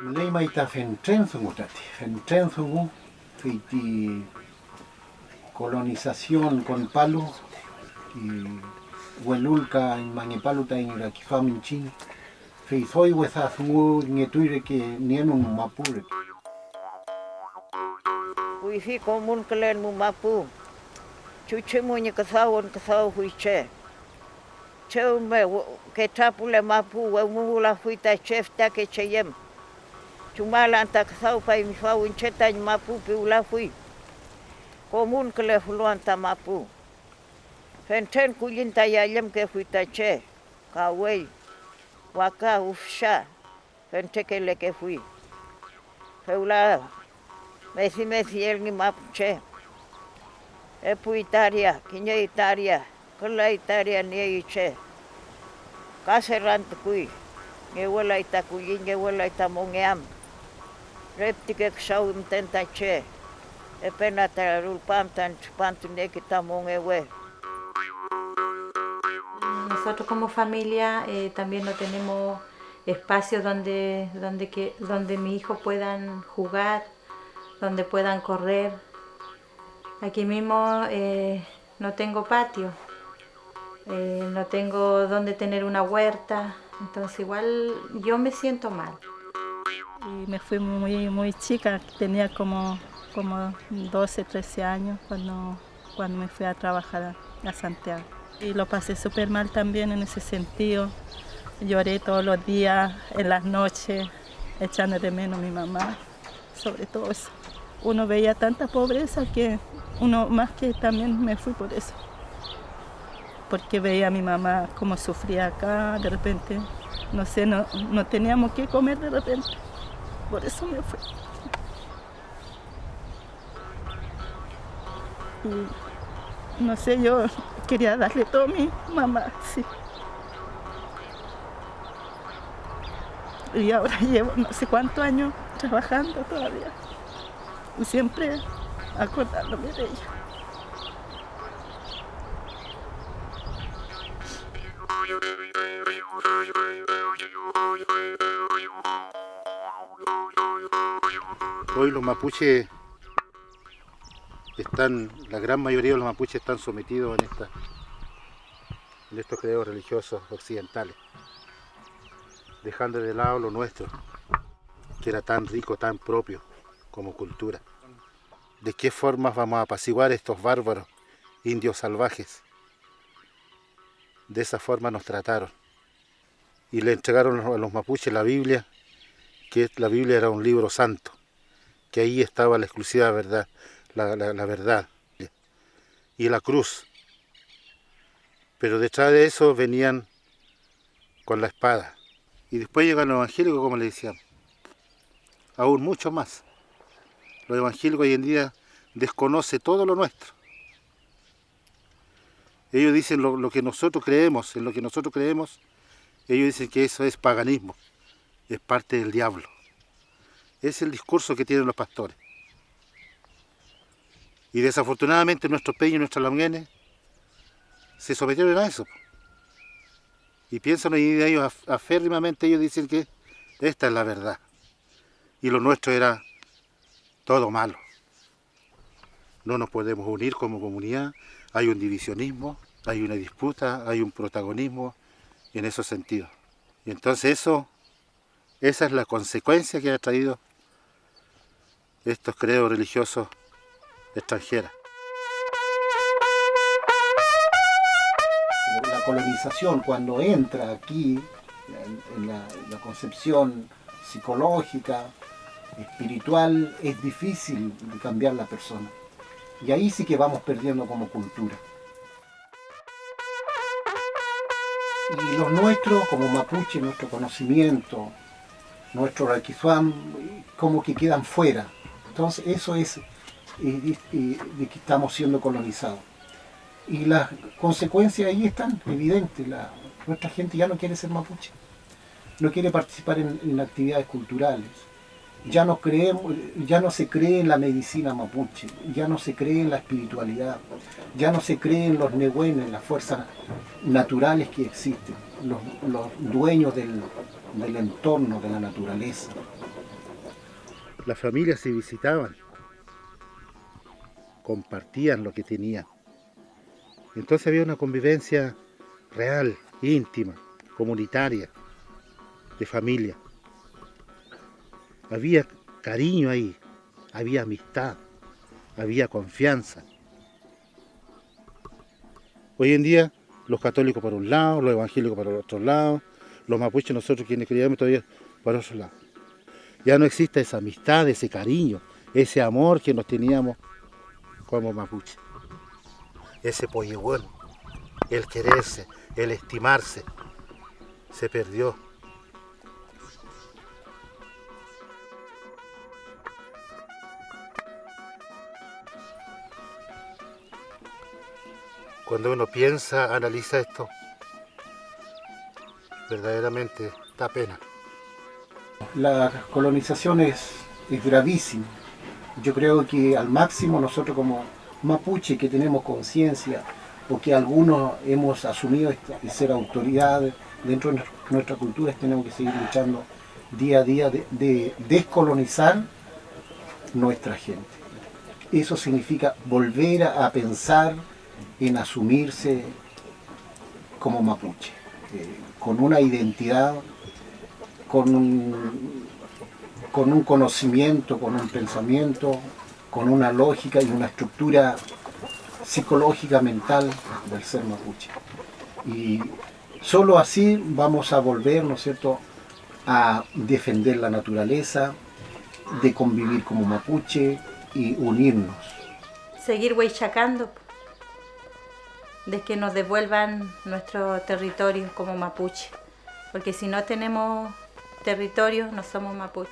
Leima ita fentrenzugu tati, fentrenzugu, fiti colonización con palo, y huelulca en mangipaluta en iraquifaminchi, feizoi huesazungu ngetuire que nienun mapure. Huifi común kelen mu mapu, chuche muñe kasawon kasaw huiche. Cheume que tapule mapu, wemula huita chefta que cheyem. Chumala anta kasaw pa imifa wincheta mapu piula hui. Común que le fuluanta mapu. Fenten kuyinta yayem que huita che, kawei, waka ufsha, fente que le que fui. Feula, mesi el ni mapu che. Epu Italia, kinye Italia, kula Italia ni che. Kaserant kui, ngewala ita kuyin, ngewala ita mongeam. Reptike ksau imtenta che. Epena ta rulpam tan chupantu nekita mongewe. Nosotros como familia también no tenemos espacios donde mis hijos puedan jugar, donde puedan correr. Aquí mismo no tengo patio, no tengo donde tener una huerta, entonces igual yo me siento mal. Y me fui muy chica, tenía como 12, 13 años cuando me fui a trabajar a Santiago. Y lo pasé súper mal también en ese sentido. Lloré todos los días, en las noches, echando de menos a mi mamá, sobre todo eso. Uno veía tanta pobreza que uno más que también me fui por eso. Porque veía a mi mamá cómo sufría acá, de repente, no sé, no teníamos qué comer de repente. Por eso me fui. Y no sé, yo quería darle todo a mi mamá, sí. Y ahora llevo no sé cuántos años trabajando todavía. Y siempre acordándome de ella. Hoy los mapuches la gran mayoría de los mapuches están sometidos en estos credos religiosos occidentales, dejando de lado lo nuestro, que era tan rico, tan propio como cultura. ¿De qué formas vamos a apaciguar estos bárbaros indios salvajes? De esa forma nos trataron. Y le entregaron a los mapuches la Biblia, que la Biblia era un libro santo, que ahí estaba la exclusiva verdad, la verdad, y la cruz. Pero detrás de eso venían con la espada. Y después llegan los evangélicos, como le decíamos, aún mucho más. Los evangélicos hoy en día desconocen todo lo nuestro. Ellos dicen lo que nosotros creemos, en lo que nosotros creemos, ellos dicen que eso es paganismo, es parte del diablo. Es el discurso que tienen los pastores. Y desafortunadamente nuestros peños y nuestros launguenes se sometieron a eso. Y piensan hoy en día ellos aférrimamente, ellos dicen que esta es la verdad. Y lo nuestro era todo malo. No nos podemos unir como comunidad, hay un divisionismo, hay una disputa, hay un protagonismo en esos sentidos. Y entonces esa es la consecuencia que ha traído estos credos religiosos extranjeros. La colonización, cuando entra aquí en la concepción psicológica, espiritual, es difícil de cambiar la persona. Y ahí sí que vamos perdiendo como cultura. Y los nuestros, como mapuche, nuestro conocimiento, nuestro raquizuam, como que quedan fuera. Entonces eso es de que estamos siendo colonizados. Y las consecuencias ahí están evidentes. Nuestra gente ya no quiere ser mapuche, no quiere participar en actividades culturales. Ya no se cree en la medicina mapuche, ya no se cree en la espiritualidad, ya no se cree en los nehuenes, las fuerzas naturales que existen, los dueños del entorno, de la naturaleza. Las familias se visitaban, compartían lo que tenían. Entonces había una convivencia real, íntima, comunitaria, de familia. Había cariño ahí, había amistad, había confianza. Hoy en día, los católicos por un lado, los evangélicos por el otro lado, los mapuches, nosotros quienes creíamos todavía por otro lado. Ya no existe esa amistad, ese cariño, ese amor que nos teníamos como mapuche. Ese pollehuel, el quererse, el estimarse, se perdió. Cuando uno piensa, analiza esto, verdaderamente da pena. La colonización es gravísima. Yo creo que al máximo nosotros como mapuche que tenemos conciencia o que algunos hemos asumido ser autoridades dentro de nuestra cultura, tenemos que seguir luchando día a día de descolonizar nuestra gente. Eso significa volver a pensar en asumirse como mapuche, con una identidad, con un conocimiento, con un pensamiento, con una lógica y una estructura psicológica, mental del ser mapuche. Y solo así vamos a volver, ¿no es cierto?, a defender la naturaleza, de convivir como mapuche y unirnos. Seguir huaychacando, de que nos devuelvan nuestro territorio como mapuche, porque si no tenemos territorio no somos mapuche.